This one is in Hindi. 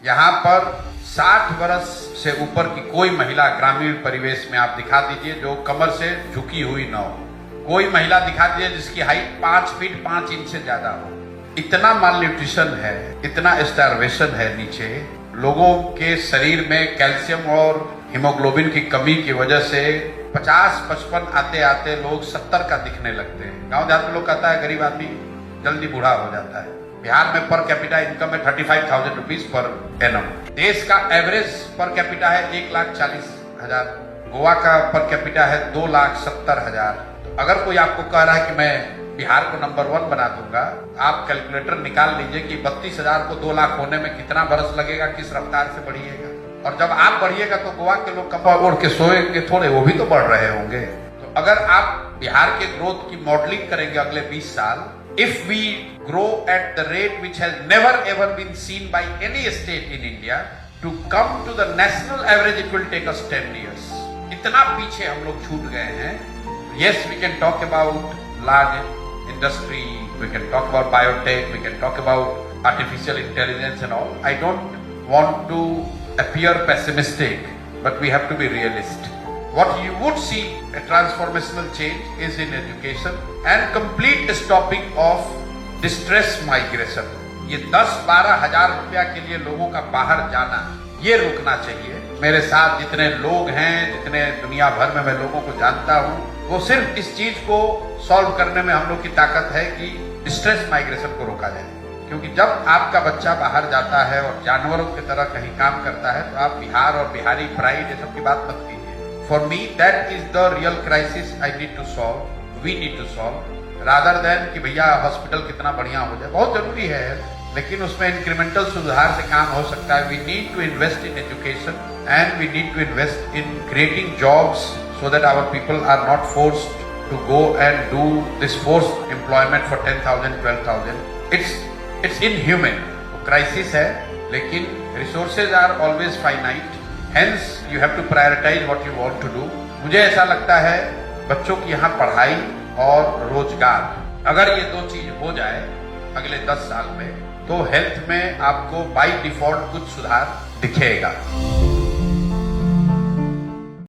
यहाँ पर 60 वर्ष से ऊपर की कोई महिला ग्रामीण परिवेश में आप दिखा दीजिए जो कमर से झुकी हुई न हो। कोई महिला दिखा दीजिए जिसकी हाइट 5 फीट 5 इंच से ज्यादा हो। इतना माल न्यूट्रिशन है, इतना स्टारवेशन है नीचे। लोगों के शरीर में कैल्शियम और हीमोग्लोबिन की कमी की वजह से 50-55 आते आते लोग 70 का दिखने लगते हैं। गांव देहात में लोग कहता है गरीब आदमी जल्दी बूढ़ा हो जाता है। बिहार में पर कैपिटा इनकम है 35,000 रुपीज पर एनम। देश का एवरेज पर कैपिटा है 1,40,000। गोवा का पर कैपिटा है 2,70,000। अगर कोई आपको कह रहा है कि मैं बिहार को नंबर 1 बना दूंगा, आप कैलकुलेटर निकाल लीजिए कि 32,000 को 2 लाख होने में कितना बरस लगेगा, किस रफ्तार से बढ़िएगा। और जब आप बढ़िएगा तो गोवा के लोग कपड़ा ओढ़ के सोएंगे थोड़े, वो भी तो बढ़ रहे होंगे। तो अगर आप बिहार के ग्रोथ की मॉडलिंग करेंगे अगले 20 साल, if we grow at the rate which has never ever been seen by any state in India, to come to the national average it will take us 10 years. इतना पीछे हम लोग छूट गए हैं। Yes, we can talk about large industry, we can talk about biotech, we can talk about artificial intelligence and all. I don't want to appear pessimistic, but we have to be realistic. What you would see a transformational change is in education and complete stopping of distress migration. ये 10-12 हजार रुपया के लिए लोगों का बाहर जाना, ये रुकना चाहिए। मेरे साथ जितने लोग हैं, जितने दुनिया भर में मैं लोगों को जानता हूँ, वो सिर्फ इस चीज को सॉल्व करने में हम लोग की ताकत है कि डिस्ट्रेस माइग्रेशन को रोका जाए। क्योंकि जब आपका बच्चा बाहर जाता है और जानवरों की तरह कहीं काम करता है, तो आप बिहार और बिहारी प्राइड ये सब की बात मत कीजिए। For me, that is the real crisis I need to solve. We need to solve. Rather than कि भैया हॉस्पिटल कितना बढ़िया हो जाए, बहुत जरूरी है, लेकिन उसमें इंक्रीमेंटल सुधार से काम हो सकता है। We need to invest in education and we need to invest in creating jobs so that our people are not forced to go and do this forced employment for 10,000, 12,000. It's inhuman. Crisis है, लेकिन resources are always finite. Hence, you have to prioritize what you want to do. मुझे ऐसा लगता है बच्चों की यहाँ पढ़ाई और रोजगार, अगर ये 2 चीज हो जाए अगले 10 साल में, तो हेल्थ में आपको बाय डिफॉल्ट कुछ सुधार दिखेगा।